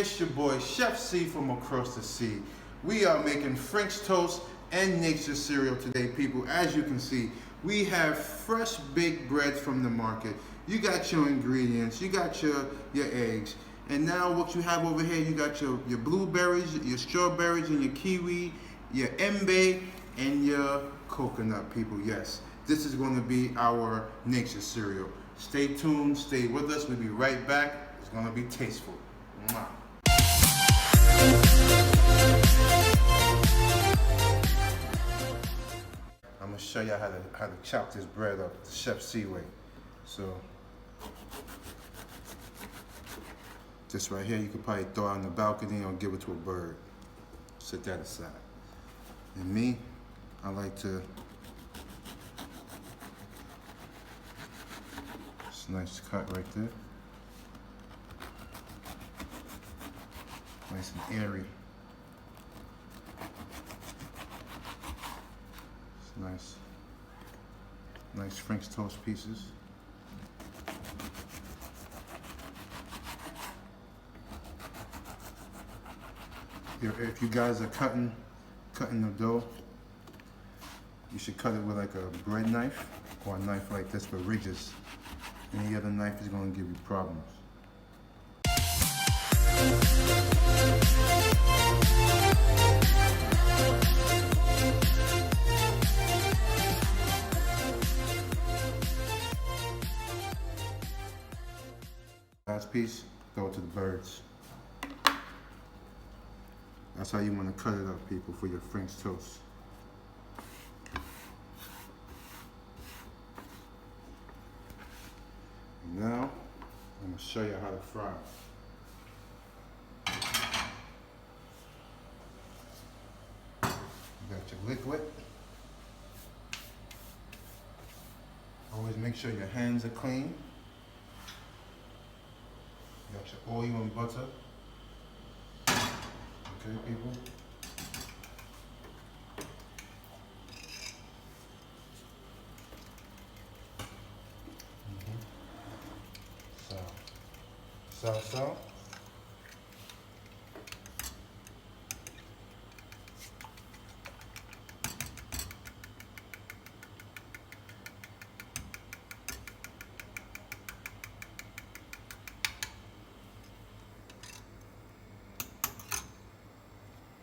It's your boy Chef C from across the sea. We are making French toast and nature cereal today, people. As you can see, we have fresh baked breads from the market. You got your ingredients, you got your eggs. And now what you have over here, you got your blueberries, your strawberries, and your kiwi, your embe, and your coconut, people. Yes, this is going to be our nature cereal. Stay tuned, stay with us. We'll be right back. It's going to be tasteful. Mwah. I'm going to show you how to chop this bread up the Chef C way. So this right here, you could probably throw out on the balcony or give it to a bird. Set that aside. And me, I like to, it's a nice cut right there. Nice and airy. It's nice French toast pieces. If you guys are cutting the dough, you should cut it with like a bread knife or a knife like this for ridges. Any other knife is going to give you problems. Last piece, throw it to the birds. That's how you want to cut it up, people, for your French toast. And now, I'm going to show you how to fry. You got your liquid. Always make sure your hands are clean. You got your oil and butter. Okay, people. So.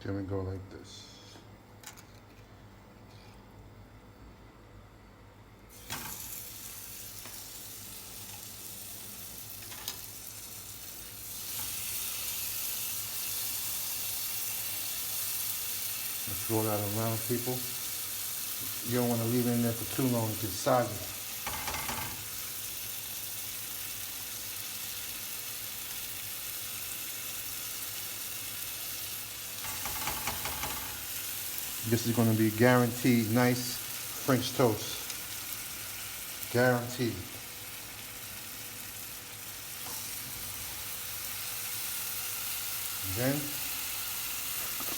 Then we go like this. Let's roll that around, people. You don't want to leave it in there for too long, it gets soggy. This is going to be guaranteed nice French toast. Guaranteed. And then,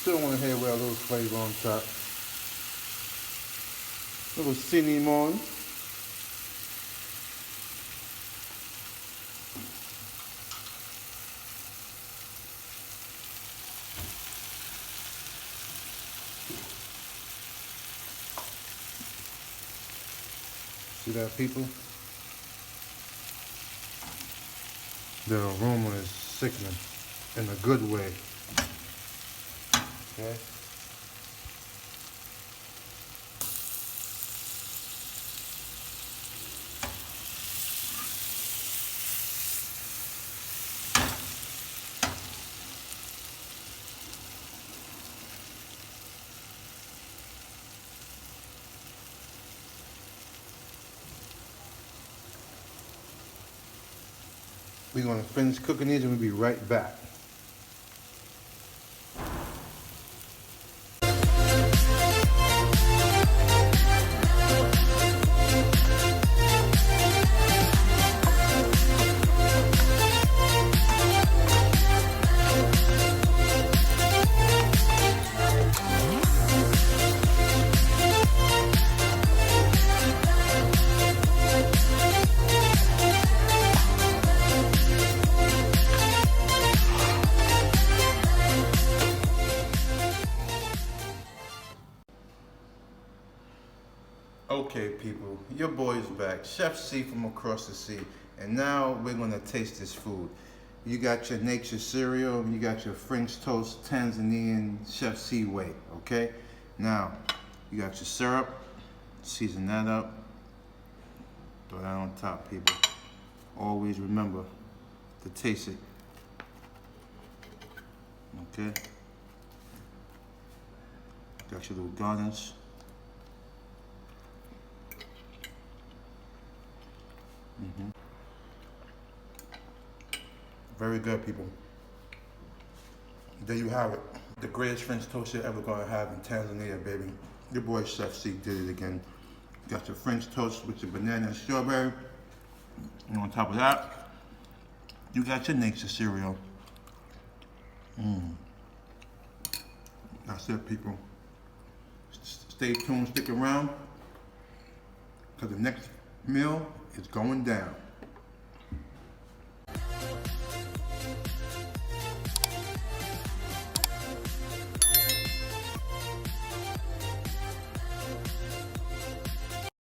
still want to have a little flavor on top. A little cinnamon. See that, people? The aroma is sickening in a good way. Okay? We're going to finish cooking these and we'll be right back. Okay, people, your boy's back, Chef C from across the sea, and now we're gonna taste this food. You got your nature cereal, you got your French toast, Tanzanian Chef C way, okay? Now, you got your syrup, season that up, throw that on top, people. Always remember to taste it, okay? Got your little garnish. Very good, people. There you have it. The greatest French toast you're ever gonna have in Tanzania, baby. Your boy Chef C did it again. Got your French toast with your banana and strawberry. And on top of that, you got your nature cereal. That's it, people. Stay tuned, stick around, because the next meal is going down.